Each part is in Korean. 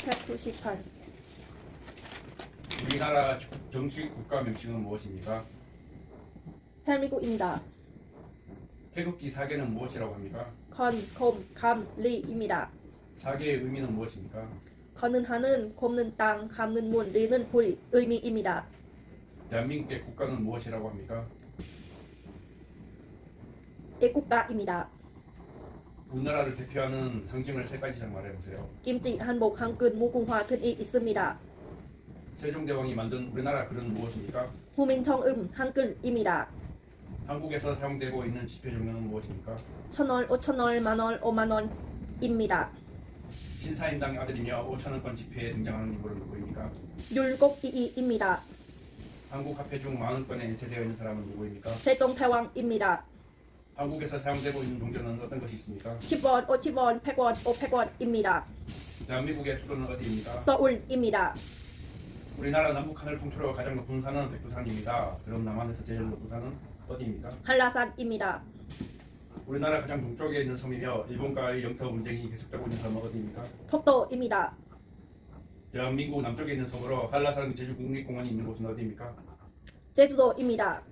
198. 우리나라 정식 국가 명칭은 무엇입니까? 대한민국입니다. 태극기 사계는 무엇이라고 합니까? 건, 곰, 감, 리입니다. 사계의 의미는 무엇입니까? 건은 하늘, 곰는 땅, 감는 문, 리는 불 의미입니다. 대한민국의 국가는 무엇이라고 합니까? 애국가입니다. 우리나라를 대표하는 상징을 세 가지씩 말해보세요. 김치, 한복, 한끝, 무궁화 등이 있습니다. 세종대왕이 만든 우리나라 글은 무엇입니까? 후민정음, 한글입니다. 한국에서 사용되고 있는 지폐 종류는 무엇입니까? 1,000원, 5,000원, 만원, 5만원입니다. 신사임당의 아들이며 5천원권 지폐에 등장하는 인물은 누구입니까? 율곡이입니다. 한국 화폐 중 40,000건에 인쇄되어 있는 사람은 누구입니까? 세종대왕입니다. 한국에서 사용되고 있는 동전은 어떤 것이 있습니까? 10원, 50원, 100원, 500원입니다. 대한민국의 수도는 어디입니까? 서울입니다. 우리나라 남북 하늘 통틀어 가장 높은 산은 백두산입니다. 그럼 남한에서 제일 높은 산은 어디입니까? 한라산입니다. 우리나라 가장 동쪽에 있는 섬이며 일본과의 영토 분쟁이 계속되고 있는 섬은 어디입니까? 폭도입니다. 대한민국 남쪽에 있는 섬으로 한라산 제주국립공원이 있는 곳은 어디입니까? 제주도입니다.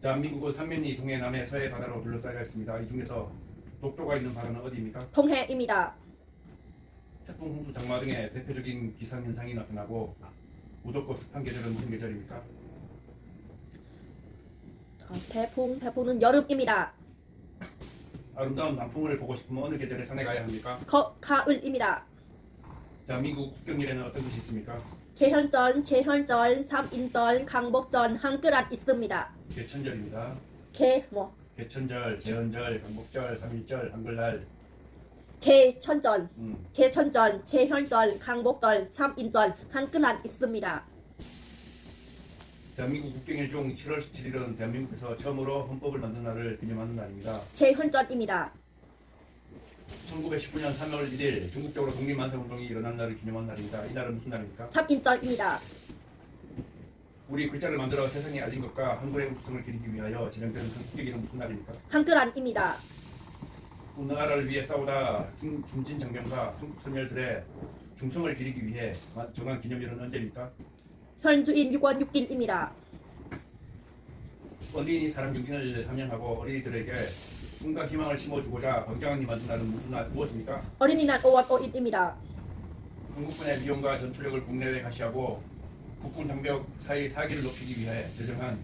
대한민국은 삼면이 동해, 남해, 서해 바다로 둘러싸여 있습니다. 이 중에서 독도가 있는 바다는 어디입니까? 통해입니다. 태풍, 홍수, 장마 등의 대표적인 기상현상이 나타나고 무덥고 습한 계절은 무슨 계절입니까? 대풍은 여름입니다. 아름다운 단풍을 보고 싶으면 어느 계절에 산에 가야 합니까? 가을입니다. 대한민국 국경일에는 어떤 것이 있습니까? 개현절, 제현절, 참인절, 강복절, 한글안 있습니다. 개천절입니다. 개천절, 개천절, 강복절, 3.1절, 한글날. 개천절, 제현절, 강복절, 참인절, 한글안 있습니다. 대한민국 국경일 중 7월 17일은 대한민국에서 처음으로 헌법을 만든 날을 기념하는 날입니다. 제헌절입니다. 1919년 3월 1일 전국적으로 독립만세운동이 일어난 날을 기념한 날입니다. 이 날은 무슨 날입니까? 참인절입니다. 우리 글자를 만들어 세상에 알린 것과 한글의 우수성을 기리기 위하여 진행되는 국기기는 무슨 날입니까? 한글안입니다. 우리나라를 위해 싸우다 중진 장병과 한국 선열들의 중성을 기리기 위해 정한 기념일은 언제입니까? 현주인 6월 6일입니다. 어린이 사람 정신을 함양하고 어린이들에게 꿈과 희망을 심어주고자 광장이 만든 날은 무엇입니까? 어린이날 5월 5일입니다. 한국군의 위용과 전투력을 국내외 가시하고 국군 장벽 사이 사기를 높이기 위해 제정한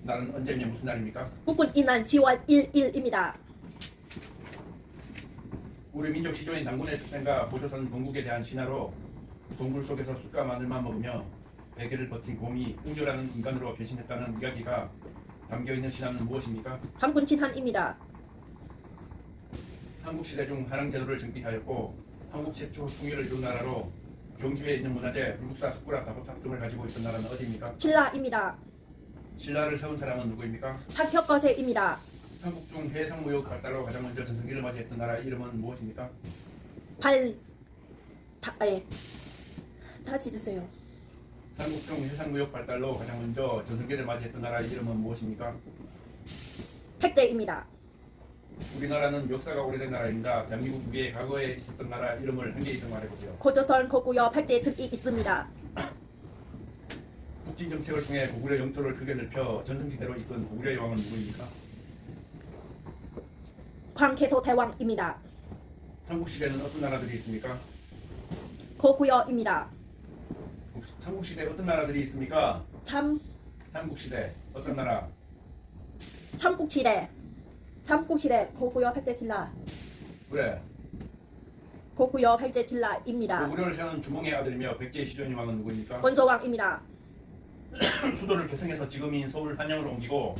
날은 언제며 무슨 날입니까? 국군 이날 10월 1일입니다. 우리 민족 시조인 당군의 출생과 보조선 건국에 대한 신화로 동굴 속에서 쑥과 마늘만 먹으며 100일을 버틴 곰이 웅녀라는 인간으로 변신했다는 이야기가 담겨있는 신화는 무엇입니까? 당군 진한입니다. 삼국시대 중 한왕제도를 정비하였고 한국 최초 통일을 이룬 나라로 경주에 있는 문화재, 불국사, 석굴암, 다보탑 등을 가지고 있던 나라는 어디입니까? 신라입니다. 신라를 세운 사람은 누구입니까? 박혁거세입니다. 삼국 중 해상무역 발달로 가장 먼저 전성기를 맞이했던 나라의 이름은 무엇입니까? 다시 주세요. 삼국 중 해상무역 발달로 가장 먼저 전성기를 맞이했던 나라의 이름은 무엇입니까? 백제입니다. 우리나라는 역사가 오래된 나라입니다. 대한민국 위에 과거에 있었던 나라 이름을 한 개 이상 말해보세요. 고조선, 고구려, 백제 등이 있습니다. 북진 정책을 통해 고구려 영토를 크게 넓혀 전성시대로 이끈 고구려 여왕은 누구입니까? 광개토 대왕입니다. 삼국시대는 어떤 나라들이 있습니까? 고구려입니다. 삼국시대 어떤 나라들이 있습니까? 삼국시대 어떤 나라? 삼국시대 고구려, 백제, 신라. 그래. 고구려, 백제, 신라입니다. 고구려를 세운 주몽의 아들이며 백제의 시전이 왕은 누구입니까? 원조왕입니다. 수도를 개성에서 지금인 서울 한양으로 옮기고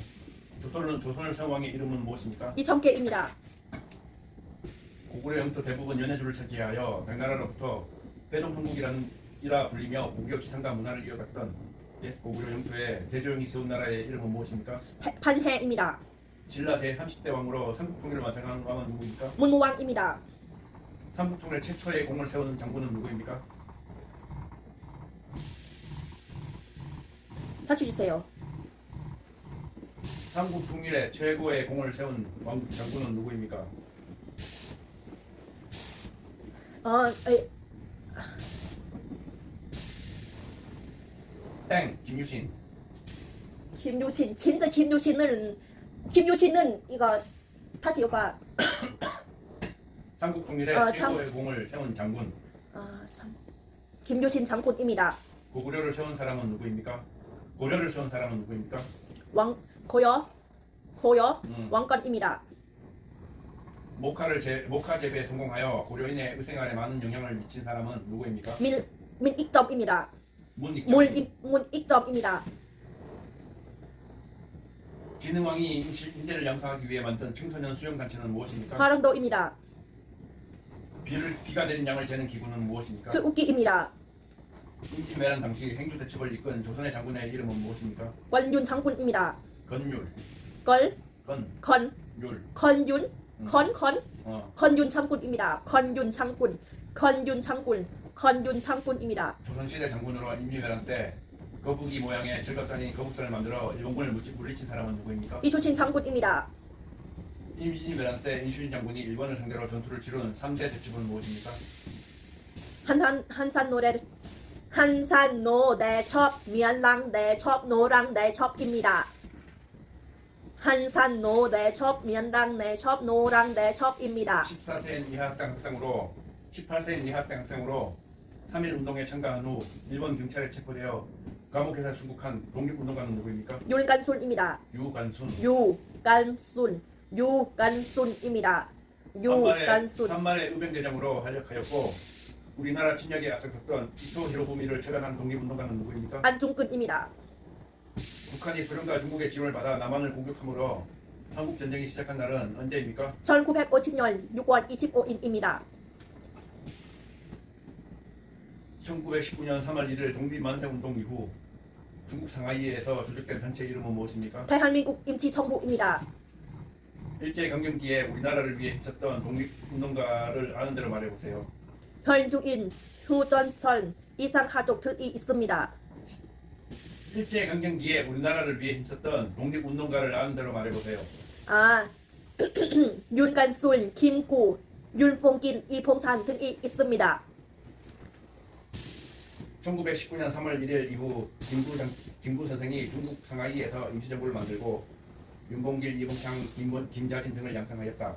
조선을 세운 왕의 이름은 무엇입니까? 이청계입니다. 고구려 영토 대부분 연해주를 차지하여 당나라로부터 회동통국이라 불리며 고구려 기상과 문화를 이어갔던 고구려 영토에 대조영이 세운 나라의 이름은 무엇입니까? 판해입니다. 신라 제30대 왕으로 삼국통일을 완성한 왕은 누구입니까? 문무왕입니다. 삼국통일 최초의 공을 세우는 장군은 누구입니까? 다시 주세요. 삼국통일의 최고의 공을 세운 장군은 누구입니까? 땡 김유신. 김유신 진짜 김유신은 이거 다시 오빠 삼국 통일의 참. 최고의 공을 세운 장군. 참 김유신 장군입니다. 고구려를 세운 사람은 누구입니까? 고려를 세운 사람은 누구입니까? 고려 음. 왕건입니다. 목화 재배에 성공하여 고려인의 의생활에 많은 영향을 미친 사람은 누구입니까? 민익점입니다. 문익점. 문익점입니다. 진흥왕이 인재를 양성하기 위해 만든 청소년 수영단체는 무엇입니까? 화랑도입니다. 비가 내린 양을 재는 기구는 무엇입니까? 수우기입니다. 임진왜란 당시 행주대첩을 이끈 조선의 장군의 이름은 무엇입니까? 권윤 장군입니다. 건율. 걸 건. 율 율. 건윤 어. 건윤 장군입니다. 건윤 장군입니다. 조선시대 장군으로 임진왜란 때 거북이 모양의 절갑다리 거북선을 만들어 일본군을 물리친 사람은 누구입니까? 이조신 장군입니다. 임진왜란 때 이순신 장군이 일본을 상대로 전투를 치른 3대 대첩은 무엇입니까? 한산노 대첩 미안랑 대첩 노랑 대첩입니다. 한산노 대첩 미안랑 대첩 노랑 대첩입니다. 18세인 이하 학생 학생으로 3.1 운동에 참가한 후 일본 경찰에 체포되어 감옥에서 순국한 독립운동가는 누구입니까? 윤간순입니다. 유간순입니다. 한말의 의병대장으로 활약하였고 우리나라 침략에 앞장섰던 이토 히로부미를 처단한 독립운동가는 누구입니까? 안중근입니다. 북한이 소련과 중국의 지원을 받아 남한을 공격함으로 한국전쟁이 시작한 날은 언제입니까? 1950년 6월 25일입니다. 1919년 3월 1일 독립만세운동 이후 중국 상하이에서 조직된 단체 이름은 무엇입니까? 대한민국 임시정부입니다. 일제강점기에 우리나라를 위해 힘썼던 독립운동가를 아는 대로 말해보세요. 현주인, 휴전철, 이상 가족들이 있습니다. 일제강점기에 우리나라를 위해 힘썼던 독립운동가를 아는 대로 말해보세요. 윤간순, 김구, 윤봉길, 이봉산 등이 있습니다. 1919년 3월 1일 이후 김구 선생이 중국 상하이에서 임시정부를 만들고 윤봉길, 이봉창, 김자진 등을 양성하였다.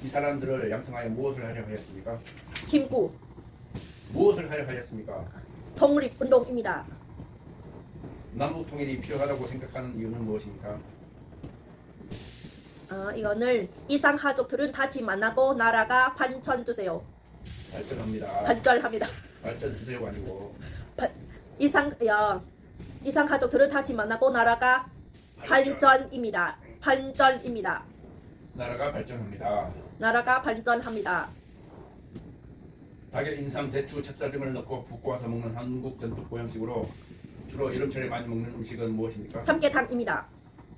이 사람들을 양성하여 무엇을 하려 하였습니까? 김구, 무엇을 하려 하였습니까? 독립운동입니다. 남북 통일이 필요하다고 생각하는 이유는 무엇입니까? 이거는 이상 가족들은 다시 만나고 나라가 발전주세요. 발전합니다. 발전합니다. 발전 주세요가 아니고 이상 가족들은 다시 만나고 나라가 발전입니다. 나라가 발전합니다. 나라가 발전합니다. 닭에 인삼, 대추, 찹쌀 등을 넣고 국 구워서 먹는 한국 전통 보양식으로 주로 여름철에 많이 먹는 음식은 무엇입니까? 삼계탕입니다.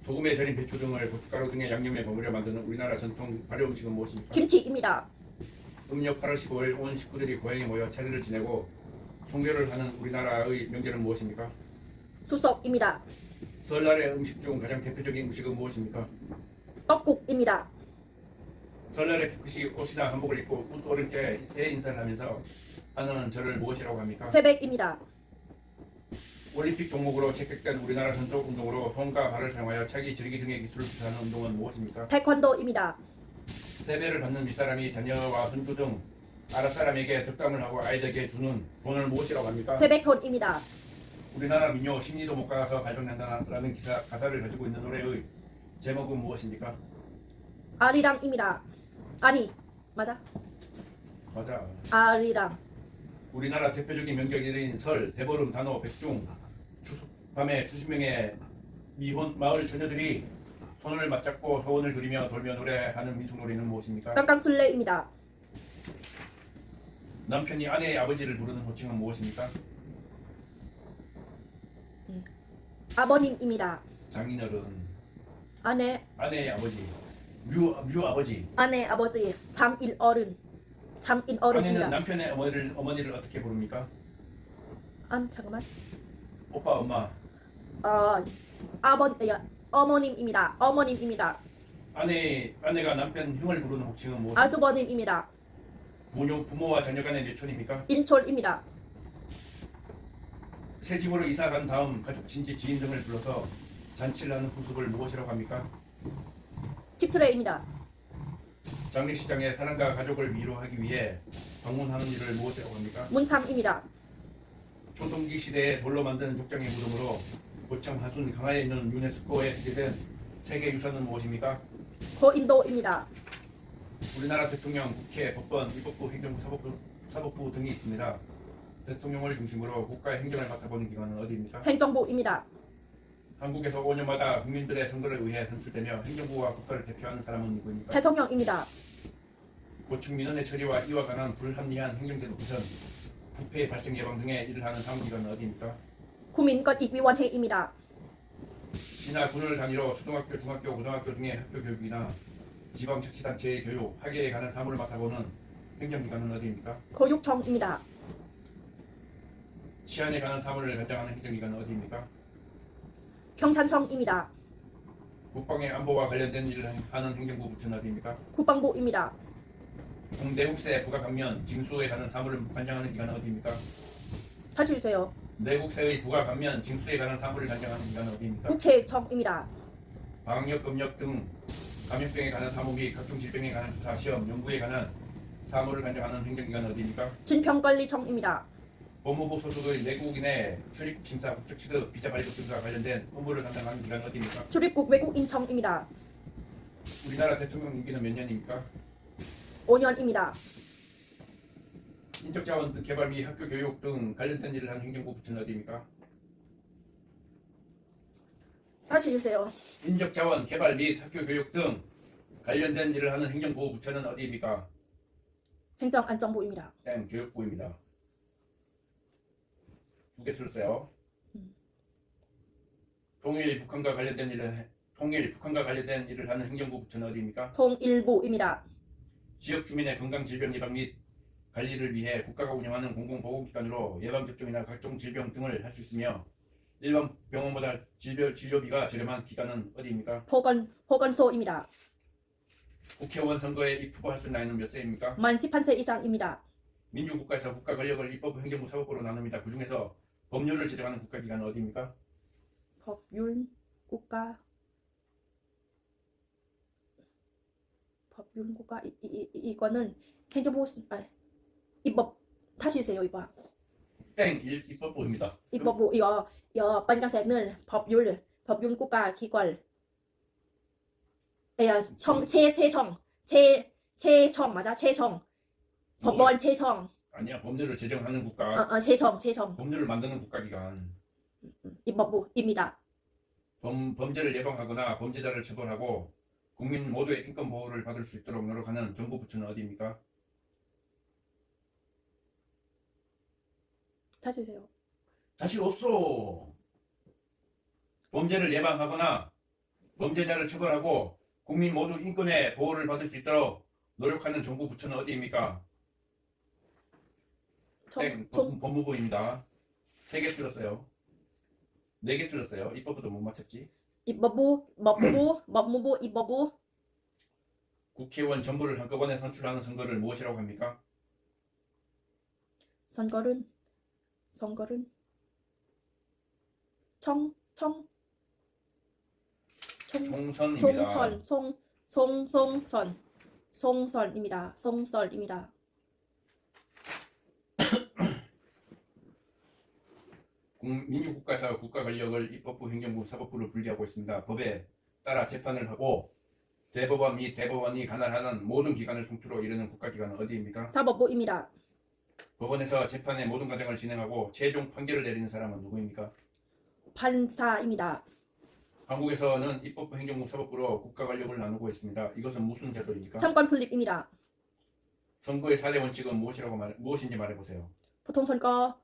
소금에 절인 배추 등을 고춧가루 등의 양념에 버무려 만드는 우리나라 전통 발효 음식은 무엇입니까? 김치입니다. 음력 8월 15일 온 식구들이 고향에 모여 차례를 지내고 송별을 하는 우리나라의 명절은 무엇입니까? 수석입니다. 설날의 음식 중 가장 대표적인 음식은 무엇입니까? 떡국입니다. 설날에 깨끗이 옷이나 한복을 입고 웃 어른께 새해 인사를 하면서 하는 절을 무엇이라고 합니까? 새백입니다. 올림픽 종목으로 채택된 우리나라 전통 운동으로 손과 발을 사용하여 차기, 지르기 등의 기술을 구사하는 운동은 무엇입니까? 태권도입니다. 세배를 받는 윗사람이 자녀와 손주 등 아랫사람에게 덕담을 하고 아이들에게 주는 돈을 무엇이라고 합니까? 세백돈입니다. 우리나라 민요 심리도 못 가서 발병난다라는 가사를 가지고 있는 노래의 제목은 무엇입니까? 아리랑입니다. 아니 맞아? 맞아. 아리랑. 우리나라 대표적인 명절인 설, 대보름, 단오, 백중, 밤에 수십 명의 미혼 마을 처녀들이 손을 맞잡고 소원을 그리며 돌며 노래하는 민속놀이는 무엇입니까? 깡깡술래입니다. 남편이 아내의 아버지를 부르는 호칭은 무엇입니까? 아버님입니다. 장인어른. 아내의 아버지. 뮤아버지. 아내 아버지 장인어른. 아내는 장인어른입니다. 남편의 어머니를 어떻게 부릅니까? 잠깐만. 오빠, 엄마. 어머님입니다. 어머님입니다. 아내가 남편 형을 부르는 호칭은 무엇입니까? 아주버님입니다. 부모와 자녀 간의 내촌입니까? 인철입니다. 새 집으로 이사 간 다음 가족, 친지, 지인 등을 불러서 잔치를 하는 풍습을 무엇이라고 합니까? 집트레입니다. 장례식장에 사람과 가족을 위로하기 위해 방문하는 일을 무엇이라고 합니까? 문상입니다. 초동기 시대에 돌로 만든 죽장의 무덤으로 고청 하순 강화에 있는 유네스코에 등재된 세계 유산은 무엇입니까? 고인도입니다. 우리나라 대통령, 국회, 법원, 입법부, 행정부, 사법부 등이 있습니다. 대통령을 중심으로 국가의 행정을 맡아보는 기관은 어디입니까? 행정부입니다. 한국에서 5년마다 국민들의 선거를 의해 선출되며 행정부와 국가를 대표하는 사람은 누구입니까? 대통령입니다. 고충 민원의 처리와 이와 관한 불합리한 행정제도 개선, 부패 발생 예방 등의 일을 하는 사무기관은 어디입니까? 국민권익위원회입니다. 시나 군을 단위로 초등학교, 중학교, 고등학교 등의 학교 교육이나 지방자치단체의 교육, 학예에 관한 사무를 맡아보는 행정기관은 어디입니까? 교육청입니다. 치안에 관한 사무를 관장하는 행정기관은 어디입니까? 경찰청입니다. 국방의 안보와 관련된 일을 하는 행정부 부처는 어디입니까? 국방부입니다. 내국세 부가 감면 징수에 관한 사무를 관장하는 기관은 어디입니까? 다시 주세요. 내국세의 부가 감면 징수에 관한 사무를 관장하는 기관은 어디입니까? 국세청입니다. 방역, 검역 등 감염병에 관한 사무 및 각종 질병에 관한 조사, 시험, 연구에 관한 사무를 관장하는 행정기관은 어디입니까? 질병관리청입니다. 법무부 소속의 내국인의 출입 심사, 국적 취득, 비자 발급 등과 관련된 업무를 담당하는 기관은 어디입니까? 출입국 외국인청입니다. 우리나라 대통령 임기는 몇 년입니까? 5년입니다. 인적자원 등 개발 및 학교 교육 등 관련된 일을 하는 행정부 부처는 어디입니까? 다시 주세요. 인적자원 개발 및 학교 교육 등 관련된 일을 하는 행정부 부처는 어디입니까? 행정안전부입니다. 땡, 교육부입니다. 두 개 틀렸어요. 통일 북한과 관련된 일을 하는 행정부 부처는 어디입니까? 통일부입니다. 지역 주민의 건강 질병 예방 및 관리를 위해 국가가 운영하는 공공보건기관으로 예방접종이나 각종 질병 등을 할 수 있으며 일반 병원보다 진료비가 저렴한 기관은 어디입니까? 보건소입니다. 국회의원 선거에 입후보할 수 있는 나이는 몇 세입니까? 만 18세 이상입니다. 민주국가에서 국가 권력을 입법부, 행정부, 사법부로 나눕니다. 그 중에서 법률을 제정하는 국가기관은 어디입니까? 법률 국가 이거는 행정부 입법 다시 주세요. 이거 땡, 입법부입니다. 입법부 이거 빨간색은 법률 국가 기관 체청 맞아. 체청 법원 체청 아니야, 법률을 제정하는 국가. 체청 법률을 만드는 국가기관. 입법부입니다. 범죄를 예방하거나 범죄자를 처벌하고 국민 모두의 인권 보호를 받을 수 있도록 노력하는 정부 부처는 어디입니까? 다시 주세요. 자신 없어. 범죄를 예방하거나 범죄자를 처벌하고 국민 모두 인권의 보호를 받을 수 있도록 노력하는 정부 부처는 어디입니까? 땡, 법무부입니다. 3개 틀렸어요. 4개 틀렸어요. 입법부도 못 맞췄지. 법무부 입법부 국회의원 전부를 한꺼번에 선출하는 선거를 무엇이라고 합니까? 선거는 총선입니다. 송선입니다. 민주국가에서 국가 권력을 입법부, 행정부, 사법부를 분리하고 있습니다. 법에 따라 재판을 하고 대법원 및 대법원이 관할하는 모든 기관을 통틀어 이르는 국가기관은 어디입니까? 사법부입니다. 법원에서 재판의 모든 과정을 진행하고 최종 판결을 내리는 사람은 누구입니까? 판사입니다. 한국에서는 입법부, 행정부, 사법부로 국가 권력을 나누고 있습니다. 이것은 무슨 제도입니까? 선권 분립입니다. 선거의 4대 원칙은 무엇인지 말해보세요. 보통선거,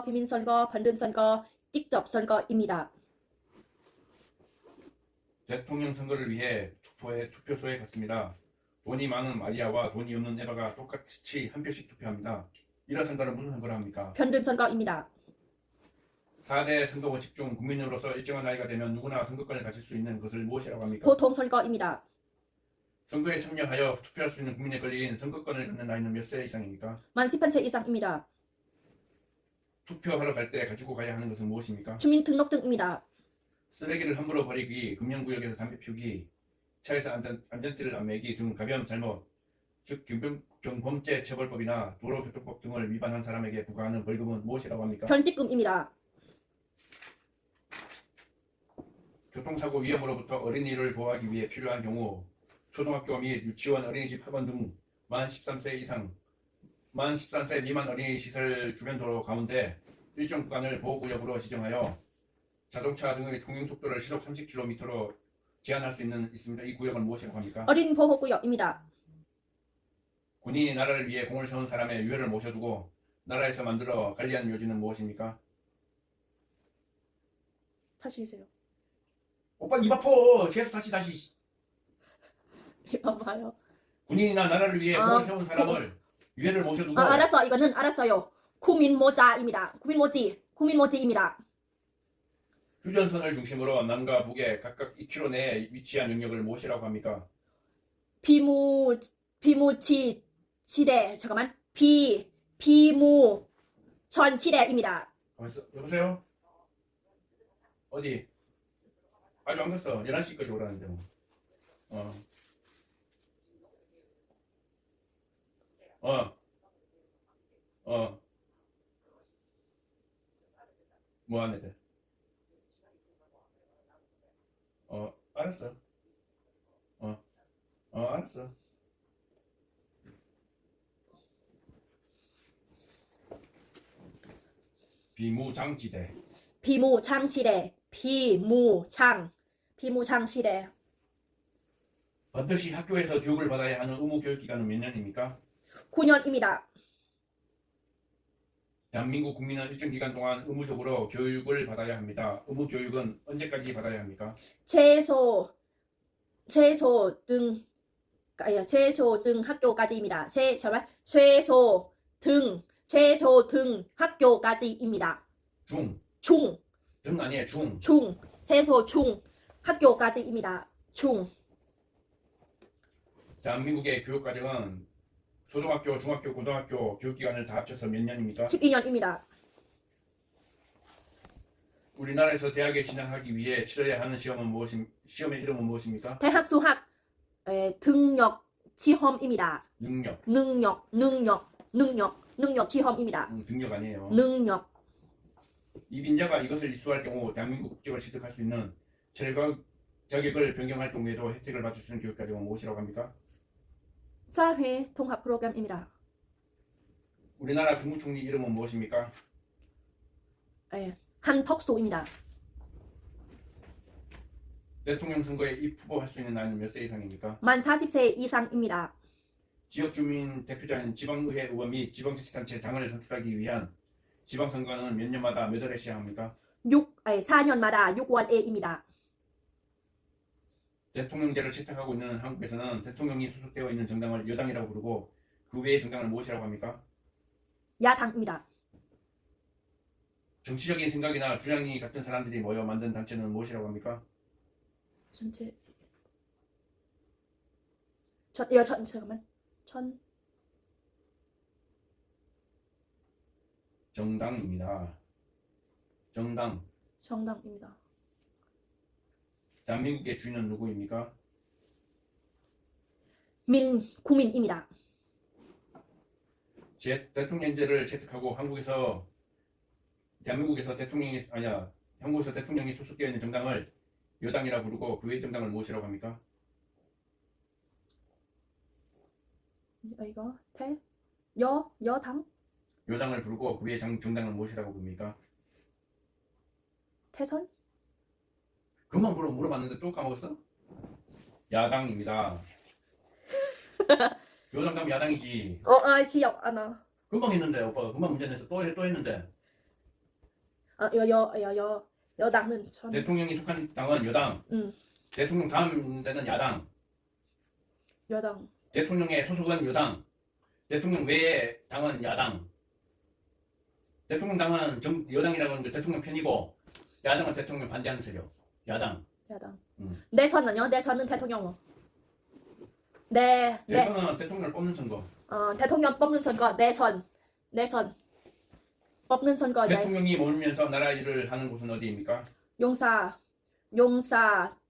비밀선거, 반전선거, 직접선거입니다. 대통령 선거를 위해 투표소에 갔습니다. 돈이 많은 마리아와 돈이 없는 에바가 똑같이 한 표씩 투표합니다. 이런 선거는 무슨 선거를 합니까? 편등선거입니다. 4대 선거 원칙 중 국민으로서 일정한 나이가 되면 누구나 선거권을 가질 수 있는 것을 무엇이라고 합니까? 보통선거입니다. 선거에 참여하여 투표할 수 있는 국민의 권리인 선거권을 갖는 나이는 몇 세 이상입니까? 만 18세 이상입니다. 투표하러 갈 때 가지고 가야 하는 것은 무엇입니까? 주민등록증입니다. 쓰레기를 함부로 버리기, 금연구역에서 담배 피우기, 차에서 안전띠를 안 매기 등 가벼운 잘못, 즉 경범죄 처벌법이나 도로교통법 등을 위반한 사람에게 부과하는 벌금은 무엇이라고 합니까? 변칙금입니다. 교통사고 위험으로부터 어린이를 보호하기 위해 필요한 경우 초등학교 및 유치원, 어린이집, 학원 등 만 13세 이상, 만 14세 미만 어린이 시설 주변 도로 가운데 일정 구간을 보호구역으로 지정하여 자동차 등의 통행속도를 시속 30km로 제한할 수 있습니다. 이 구역은 무엇이라고 합니까? 어린 보호구역입니다. 군인이 나라를 위해 공을 세운 사람의 유해를 모셔두고 나라에서 만들어 관리한 묘지는 무엇입니까? 다시 주세요. 오빠 입 아파! 계속 다시 봐봐요. 군인이나 나라를 위해 공을 세운 사람을 유해를 모셔두고 알았어. 이거는 알았어요. 구민모자입니다. 구민모지입니다. 휴전선을 중심으로 남과 북에 각각 2km 내에 위치한 영역을 무엇이라고 합니까? 비무지대 잠깐만. 비무천지대입니다. 여보세요? 어디? 아직 안 갔어. 11시까지 오라는데 뭐. 뭐 하네 돼? 알았어. 알았어. 비무장지대. 비무장시대. 반드시 학교에서 교육을 받아야 하는 의무 교육 기간은 몇 년입니까? 9년입니다. 대한민국 국민은 일정 기간 동안 의무적으로 교육을 받아야 합니다. 의무 교육은 언제까지 받아야 합니까? 최소 등 학교까지입니다. 최소 등 학교까지입니다. 중. 등 아니에요. 중. 최소 중 학교까지입니다. 대한민국의 교육 과정은 초등학교, 중학교, 고등학교 교육 기간을 다 합쳐서 몇 년입니까? 12년입니다. 우리나라에서 대학에 진학하기 위해 치러야 하는 시험의 이름은 무엇입니까? 대학 수학 등록 시험입니다. 능력 시험입니다. 등력 아니에요. 능력 이빈자가 이것을 이수할 경우 대한민국 국적을 취득할 수 있는 자격을 변경할 경우에도 혜택을 받을 수 있는 교육 과정은 무엇이라고 합니까? 사회 통합 프로그램입니다. 우리나라 국무총리 이름은 무엇입니까? 한덕수입니다. 대통령 선거에 입후보할 수 있는 나이는 몇 세 이상입니까? 만 40세 이상입니다. 지역 주민 대표자인 지방의회 의원 및 지방자치단체 장을 선출하기 위한 지방선거는 몇 년마다 몇 월에 시행합니까? 4년마다 6월에입니다. 대통령제를 채택하고 있는 한국에서는 대통령이 소속되어 있는 정당을 여당이라고 부르고 그 외의 정당을 무엇이라고 합니까? 야당입니다. 정치적인 생각이나 주장이 같은 사람들이 모여 만든 단체는 무엇이라고 합니까? 정당입니다. 정당입니다. 대한민국의 주인은 누구입니까? 국민입니다. 대통령제를 채택하고 한국에서 대통령이 소속되어 있는 정당을 여당이라고 부르고 그 외의 정당을 무엇이라고 합니까? 여당? 여당을 부르고 그 외의 정당을 무엇이라고 부릅니까? 태선? 금방 물어봤는데 또 까먹었어? 야당입니다. 여당 가면 야당이지. 기억 안 나. 금방 했는데 오빠가 금방 문제 내서 또 했는데. 여당은 대통령이 속한 당은 여당. 대통령 다음 되는 야당. 여당. 대통령의 소속은 여당. 대통령 외의 당은 야당. 대통령 당은 여당이라고 하는 게 대통령 편이고 야당은 대통령 반대하는 세력. 야당. 내선은요? 내선은 대통령. 대선은 대통령을 뽑는 선거. 대통령 뽑는 선거. 내선. 뽑는 선거 대통령이 머물면서 나라 일을 하는 곳은 어디입니까? 용사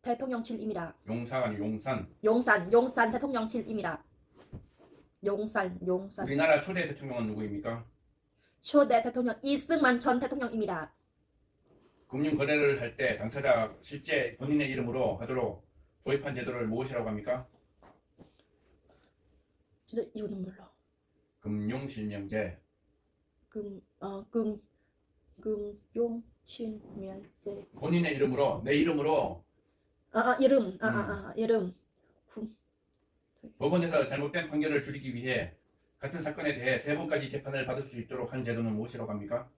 대통령실입니다. 용사가 아니고 용산. 용산 대통령실입니다. 용산 우리나라 초대 대통령은 누구입니까? 초대 대통령 이승만 전 대통령입니다. 금융 거래를 할 때 당사자 실제 본인의 이름으로 하도록 도입한 제도를 무엇이라고 합니까? 진짜 이거는 몰라. 금융실명제. 금융실명제. 본인의 이름으로 내 이름으로 이름. 법원에서 잘못된 판결을 줄이기 위해 같은 사건에 대해 3번까지 재판을 받을 수 있도록 한 제도는 무엇이라고 합니까?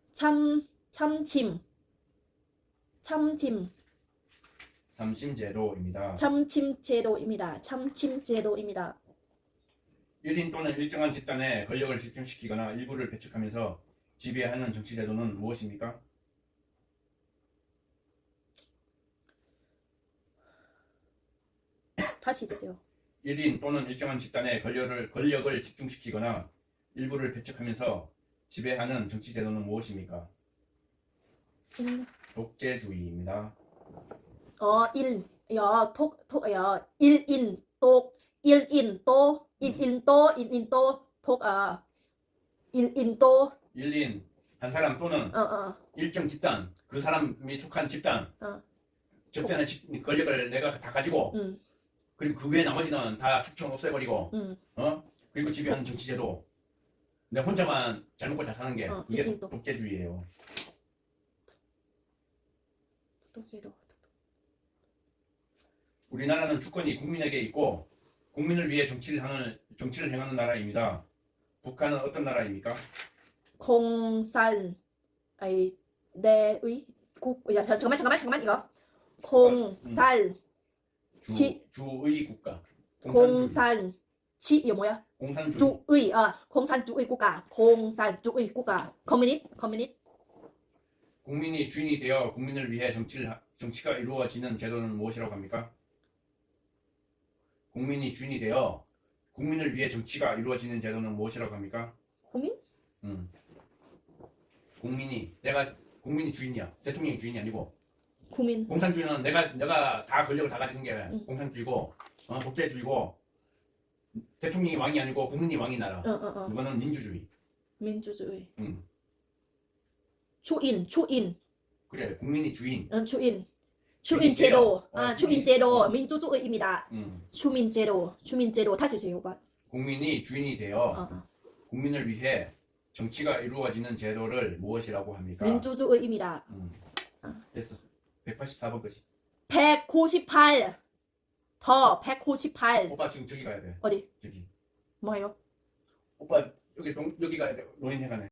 삼심제도입니다. 참침제도입니다. 1인 또는 일정한 집단에 권력을 집중시키거나 일부를 배척하면서 지배하는 정치제도는 무엇입니까? 다시 해주세요. 1인 또는 일정한 집단에 권력을 집중시키거나 일부를 배척하면서 지배하는 정치제도는 무엇입니까? 독재주의입니다. 일인도 1인 한 사람 또는 일정 집단, 그 사람이 속한 집단, 집단의 권력을 내가 다 가지고 그리고 그 외 나머지는 다 숙청 없애버리고 그리고 지배하는 정치제도. 내 혼자만 잘 먹고 잘 사는 게 이게 독재주의예요. 독재로. 우리나라는 주권이 국민에게 있고 국민을 위해 정치를 행하는 나라입니다. 북한은 어떤 나라입니까? 공산 내의 잠깐만 이거 주의 국가. 이거 뭐야? 공산주의. 공산주의 국가. 커뮤니티. 국민이 주인이 되어 국민을 위해 정치가 이루어지는 제도는 무엇이라고 합니까? 국민이 주인이 되어 국민을 위해 정치가 이루어지는 제도는 무엇이라고 합니까? 국민? 국민이 주인이야. 대통령이 주인이 아니고. 국민. 공산주의는 내가 다 권력을 다 가지는 게 공산주의고, 독재주의고, 대통령이 왕이 아니고 국민이 왕인 나라. 이거는 민주주의. 초인. 그래, 국민이 주인. 주인제도. 주인. 주인제도. 민주주의입니다. 주민제도. 다시 해주세요, 오빠. 국민이 주인이 되어 국민을 위해 정치가 이루어지는 제도를 무엇이라고 합니까? 민주주의입니다. 됐어. 184번 거지. 198. 198. 오빠 지금 저기 가야 돼. 어디? 저기. 뭐예요? 오빠 여기가 논인회관에.